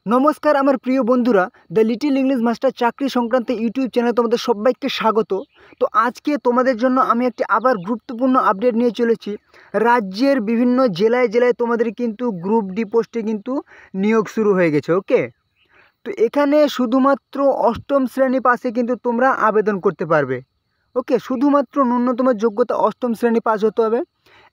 নমস্কার আমার প্রিয় বন্ধুরা, দ্য লিটল ইংলিশ মাস্টার চাকরি সংক্রান্ত ইউটিউব চ্যানেলে তোমাদের সবাইকে স্বাগত। তো আজকে তোমাদের জন্য আমি একটি আবার গুরুত্বপূর্ণ আপডেট নিয়ে চলেছি। রাজ্যের বিভিন্ন জেলায় জেলায় তোমাদের কিন্তু গ্রুপ ডি পোস্টে কিন্তু নিয়োগ শুরু হয়ে গেছে। ওকে, তো এখানে শুধুমাত্র অষ্টম শ্রেণী পাশে কিন্তু তোমরা আবেদন করতে পারবে। ওকে, শুধুমাত্র ন্যূনতম যোগ্যতা অষ্টম শ্রেণী পাস হতে হবে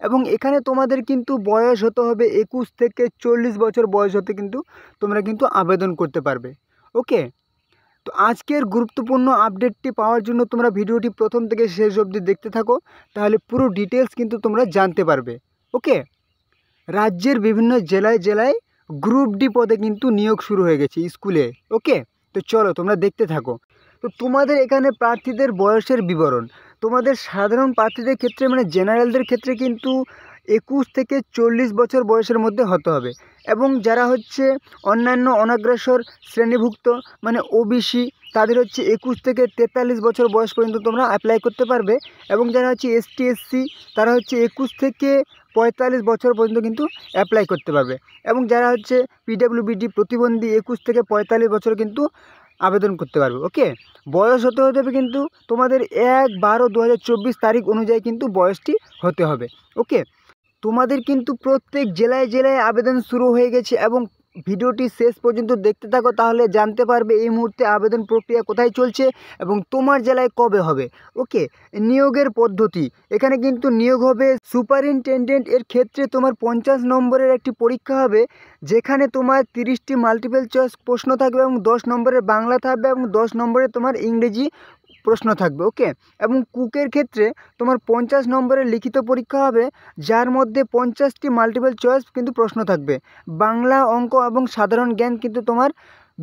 এবং এখানে তোমাদের কিন্তু বয়স হতে হবে 21 থেকে 40 বছর বয়স হতে কিন্তু তোমরা কিন্তু আবেদন করতে পারবে। ওকে, তো আজকের গুরুত্বপূর্ণ আপডেটটি পাওয়ার জন্য তোমরা ভিডিওটি প্রথম থেকে শেষ অবধি দেখতে থাকো, তাহলে পুরো ডিটেলস কিন্তু তোমরা জানতে পারবে। ওকে, রাজ্যের বিভিন্ন জেলায় জেলায় গ্রুপ ডি পদে কিন্তু নিয়োগ শুরু হয়ে গেছে স্কুলে। ওকে, তো চলো তোমরা দেখতে থাকো। তো তোমাদের এখানে প্রার্থীদের বয়সের বিবরণ, তোমাদের সাধারণ প্রার্থীদের ক্ষেত্রে মানে জেনারেলদের ক্ষেত্রে কিন্তু 21 থেকে 40 বছর বয়সের মধ্যে হতে হবে এবং যারা হচ্ছে অন্যান্য অনগ্রসর শ্রেণীভুক্ত মানে ওবিসি তাদের হচ্ছে 21 থেকে 43 বছর বয়স পর্যন্ত তোমরা অ্যাপ্লাই করতে পারবে এবং যারা হচ্ছে এসটি এসসি তারা হচ্ছে 21 থেকে 45 বছর পর্যন্ত কিন্তু অ্যাপ্লাই করতে পারবে এবং যারা হচ্ছে পিডাব্লিউবিডি প্রতিবন্ধী 21 থেকে 45 বছর কিন্তু আবেদন করতে পারবে। ওকে, বয়স হতে হবে কিন্তু তোমাদের 1/12/2024 তারিখ অনুযায়ী কিন্তু বয়সটি হতে হবে। ওকে, তোমাদের কিন্তু প্রত্যেক জেলায় জেলায় আবেদন শুরু হয়ে গেছে এবং ভিডিওটি শেষ পর্যন্ত দেখতে থাকো, তাহলে জানতে পারবে এই মুহূর্তে আবেদন প্রক্রিয়া কোথায় চলছে এবং তোমার জেলায় কবে হবে। ওকে, নিয়োগের পদ্ধতি, এখানে কিন্তু নিয়োগ হবে সুপারিনটেনডেন্ট এর ক্ষেত্রে তোমার 50 নম্বরের একটি পরীক্ষা হবে যেখানে তোমার 30টি মাল্টিপল চয়েস প্রশ্ন থাকবে এবং 10 নম্বরের বাংলা থাকবে এবং 10 নম্বরে তোমার ইংরেজি প্রশ্ন থাকবে। ওকে, এবং কুকের ক্ষেত্রে তোমার 50 নম্বরের লিখিত পরীক্ষা হবে যার মধ্যে 50টি মাল্টিপল চয়েস কিন্তু প্রশ্ন থাকবে, বাংলা অঙ্ক এবং সাধারণ জ্ঞান কিন্তু তোমার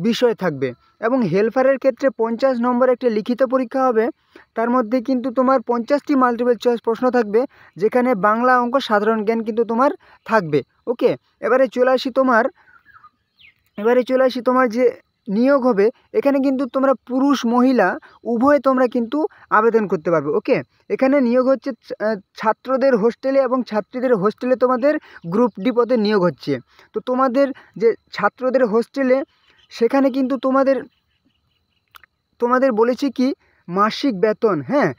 বিষয় থাকবে এবং হেল্পারের ক্ষেত্রে 50 নম্বরের একটি লিখিত পরীক্ষা হবে তার মধ্যে কিন্তু তোমার 50টি মাল্টিপল চয়েস প্রশ্ন থাকবে যেখানে বাংলা অঙ্ক সাধারণ জ্ঞান কিন্তু তোমার থাকবে। ওকে, এবারে চলে আসি তোমার যে নিয়োগ হবে, এখানে কিন্তু তোমরা পুরুষ মহিলা উভয় তোমরা কিন্তু আবেদন করতে পারবে। ওকে, এখানে নিয়োগ হচ্ছে ছাত্রদের হোস্টেলে এবং ছাত্রীদের হোস্টেলে তোমাদের গ্রুপ ডি পদে নিয়োগ হচ্ছে। তো তোমাদের যে ছাত্রদের হোস্টেলে সেখানে কিন্তু তোমাদের বলেছি কি মাসিক বেতন, হ্যাঁ,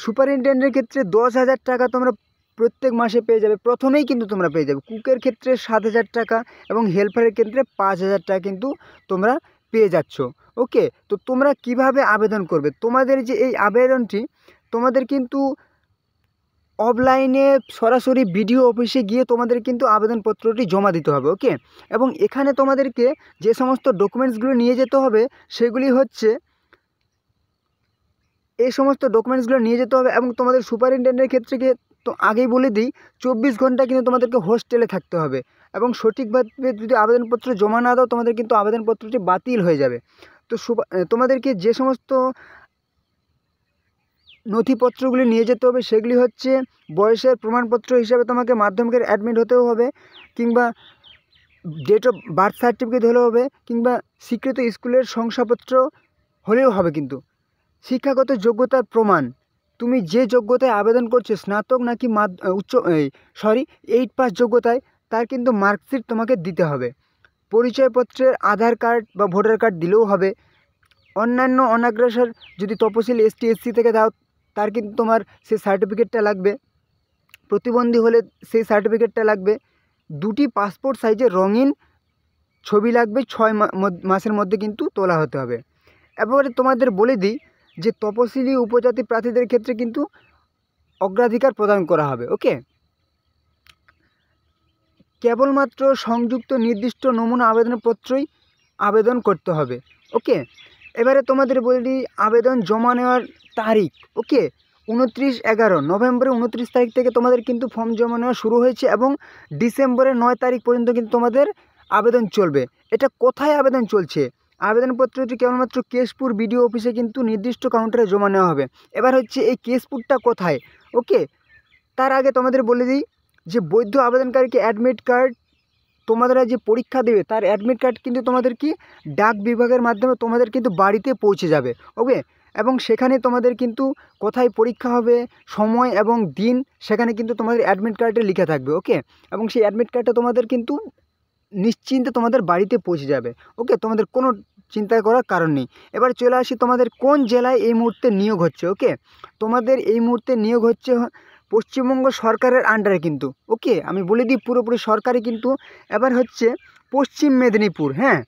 সুপারিনটেন্ডেন্টের ক্ষেত্রে 10,000 টাকা তোমরা প্রত্যেক মাসে পেয়ে যাবে, প্রথমেই কিন্তু তোমরা পেয়ে যাবে। কুকের ক্ষেত্রে 7,000 টাকা এবং হেল্পারের ক্ষেত্রে 5,000 টাকা কিন্তু তোমরা পেয়ে যাচ্ছ। ওকে, তো তোমরা কিভাবে আবেদন করবে, তোমাদের যে এই আবেদনটি তোমাদের কিন্তু অফলাইনে সরাসরি বিডিও অফিসে গিয়ে তোমাদের কিন্তু আবেদনপত্রটি জমা দিতে হবে। ওকে, এবং এখানে তোমাদেরকে যে সমস্ত ডকুমেন্টসগুলো নিয়ে যেতে হবে সেগুলি হচ্ছে এই সমস্ত ডকুমেন্টসগুলো নিয়ে যেতে হবে এবং তোমাদের সুপারিনটেন্ডেন্টের ক্ষেত্রে গিয়ে তো আগেই বলে দিই 24 ঘন্টা কিন্তু তোমাদেরকে হোস্টেলে থাকতে হবে এবং সঠিকভাবে যদি আবেদনপত্র জমা না দাও তোমাদের কিন্তু আবেদনপত্রটি বাতিল হয়ে যাবে। তো তোমাদেরকে যে সমস্ত নথিপত্রগুলি নিয়ে যেতে হবে সেগুলি হচ্ছে বয়সের প্রমাণপত্র হিসাবে তোমাকে মাধ্যমিকের অ্যাডমিট হতেও হবে কিংবা ডেট অফ বার্থ সার্টিফিকেট হলেও হবে কিংবা স্বীকৃত স্কুলের শংসাপত্র হলেও হবে। কিন্তু শিক্ষাগত যোগ্যতার প্রমাণ, তুমি যে যোগ্যতায় আবেদন করছো স্নাতক নাকি এইট পাস যোগ্যতায় তার কিন্তু মার্কশিট তোমাকে দিতে হবে। পরিচয়পত্রের আধার কার্ড বা ভোটার কার্ড দিলেও হবে। অন্যান্য অনগ্রসর যদি তপশিলি এসটি এসসি থেকে দাও তার কিন্তু তোমার সেই সার্টিফিকেটটা লাগবে। প্রতিবন্ধী হলে সেই সার্টিফিকেটটা লাগবে। 2টি পাসপোর্ট সাইজের রঙিন ছবি লাগবে, 6 মাসের মধ্যে কিন্তু তোলা হতে হবে। এবারে তোমাদের বলে দিই যে তপশিলি উপজাতি প্রার্থীদের ক্ষেত্রে কিন্তু অগ্রাধিকার প্রদান করা হবে। ওকে, কেবলমাত্র সংযুক্ত নির্দিষ্ট নমুনা আবেদনপত্রই আবেদন করতে হবে। ওকে, এবারে তোমাদের বলে দিই আবেদন জমা নেওয়ার তারিখ। ওকে, 29/11 নভেম্বরের 29 তারিখ থেকে তোমাদের কিন্তু ফর্ম জমা নেওয়া শুরু হয়েছে এবং ডিসেম্বরের 9 তারিখ পর্যন্ত কিন্তু তোমাদের আবেদন চলবে। এটা কোথায় আবেদন চলছে, আবেদনপত্রটি কেবলমাত্র কেশপুর বিডিও অফিসে কিন্তু নির্দিষ্ট কাউন্টারে জমা নেওয়া হবে। এবার হচ্ছে এই কেশপুরটা কোথায়। ওকে, তার আগে তোমাদের বলে দিই যে বৈধ আবেদনকারীকে অ্যাডমিট কার্ড, তোমাদের যে পরীক্ষা দেবে তার অ্যাডমিট কার্ড কিন্তু তোমাদের কি ডাক বিভাগের মাধ্যমে তোমাদের কিন্তু বাড়িতে পৌঁছে যাবে। ওকে, এবং সেখানে তোমাদের কিন্তু কোথায় পরীক্ষা হবে সময় এবং দিন সেখানে কিন্তু তোমাদের অ্যাডমিট কার্ডে লিখে থাকবে। ওকে, এবং সেই অ্যাডমিট কার্ডটা তোমাদের কিন্তু নিশ্চিন্তে তোমাদের বাড়িতে পৌঁছে যাবে। ওকে, তোমাদের কোনো চিন্তা করার কারণ নেই। এবার চলে আসি তোমাদের কোন জেলায় এই মুহূর্তে নিয়োগ হচ্ছে। ওকে, তোমাদের এই মুহূর্তে নিয়োগ হচ্ছে পশ্চিমবঙ্গ সরকারের আন্ডারে কিন্তু। ওকে, আমি বলে দিই পুরোপুরি সরকারি কিন্তু। এবার হচ্ছে পশ্চিম মেদিনীপুর। হ্যাঁ,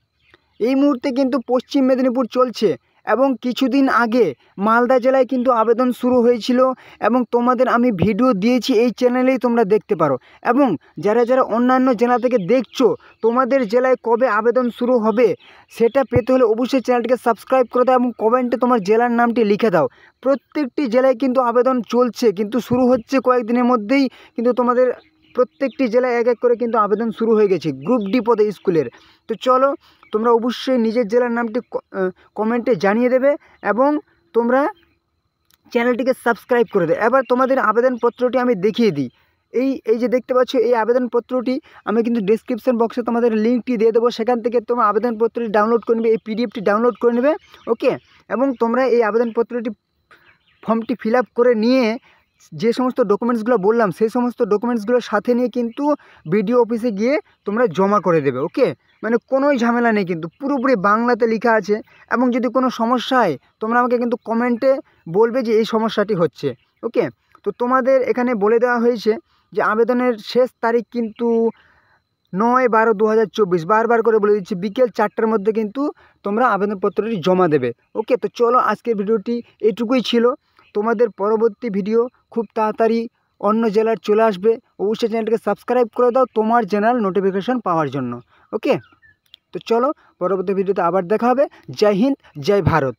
এই মুহূর্তে কিন্তু পশ্চিম মেদিনীপুর চলছে এবং কিছুদিন আগে মালদা জেলায় কিন্তু আবেদন শুরু হয়েছিল এবং তোমাদের আমি ভিডিও দিয়েছি, এই চ্যানেলেই তোমরা দেখতে পারো। এবং যারা যারা অন্যান্য জেলা থেকে দেখছো, তোমাদের জেলায় কবে আবেদন শুরু হবে সেটা পেতে হলে অবশ্যই চ্যানেলটিকে সাবস্ক্রাইব করে দাও এবং কমেন্টে তোমার জেলার নামটি লিখে দাও। প্রত্যেকটি জেলায় কিন্তু আবেদন চলছে, কিন্তু শুরু হচ্ছে কয়েকদিনের মধ্যেই। কিন্তু তোমাদের প্রত্যেকটি জেলায় এক এক করে কিন্তু আবেদন শুরু হয়ে গেছে গ্রুপ ডি পদে স্কুলের। তো চলো, তোমরা অবশ্যই নিজের জেলার নামটি কমেন্টে জানিয়ে দেবে এবং তোমরা চ্যানেলটিকে সাবস্ক্রাইব করে দেবে। এবার তোমাদের আবেদনপত্রটি আমি দেখিয়ে দিই। এই যে দেখতে পাচ্ছ, এই আবেদনপত্রটি আমি কিন্তু ডেসক্রিপশন বক্সে তোমাদের লিঙ্কটি দিয়ে দেবো। সেখান থেকে তোমরা আবেদনপত্রটি ডাউনলোড করে নেবে, এই পিডিএফটি ডাউনলোড করে নেবে। ওকে, এবং তোমরা এই আবেদনপত্রটি ফর্মটি ফিল আপ করে নিয়ে যে সমস্ত ডকুমেন্টসগুলো বললাম সেই সমস্ত ডকুমেন্টসগুলোর সাথে নিয়ে কিন্তু বিডিও অফিসে গিয়ে তোমরা জমা করে দেবে। ওকে, মানে কোনোই ঝামেলা নেই, কিন্তু পুরোপুরি বাংলাতে লেখা আছে। এবং যদি কোনো সমস্যা হয় তোমরা আমাকে কিন্তু কমেন্টে বলবে যে এই সমস্যাটি হচ্ছে। ওকে, তো তোমাদের এখানে বলে দেওয়া হয়েছে যে আবেদনের শেষ তারিখ কিন্তু 9/12/2024, বারবার করে বলে দিচ্ছি, বিকেল 4টার মধ্যে কিন্তু তোমরা আবেদনপত্রটি জমা দেবে। ওকে, তো চলো, আজকের ভিডিওটি এইটুকুই ছিল। তোমাদের পরবর্তী ভিডিও খুব তাড়াতাড়ি অন্য জেলার চলে আসবে। অবশ্যই চ্যানেলটিকে সাবস্ক্রাইব করে দাও তোমার জেনারেল নোটিফিকেশন পাওয়ার জন্য। ওকে, তো চলো, পরবর্তী ভিডিওতে আবার দেখা হবে। জয় হিন্দ, জয় ভারত।